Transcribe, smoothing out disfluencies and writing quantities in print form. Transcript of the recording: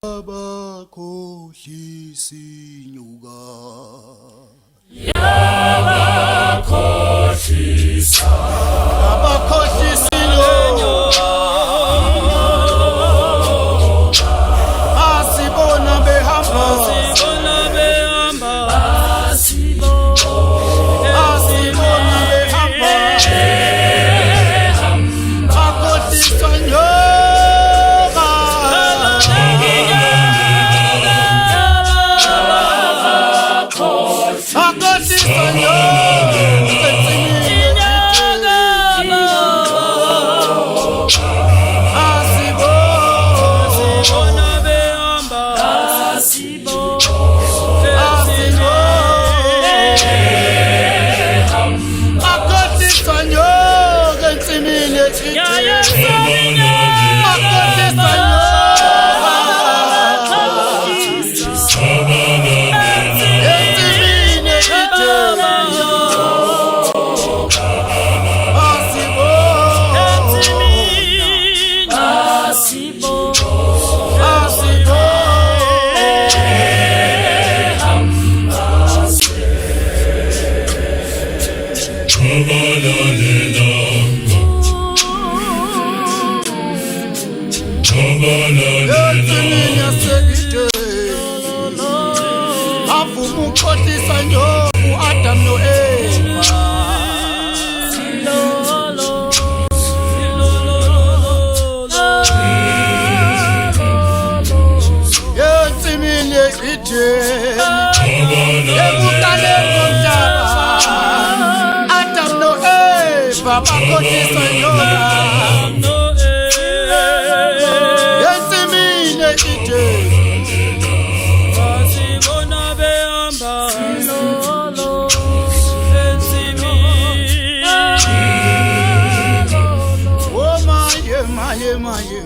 Abakhohlisi nyuka Yabakhohlisa abakhohlisi nyuka asibona behamba asibona behamba asibona behamba akhohlisa nyuka Ukhohlisa nyoku Adam no Eva yensimini Eden ekuqaleni komhlaba Adam no Eva bakhohlisa nyoka yensimini Eden maye.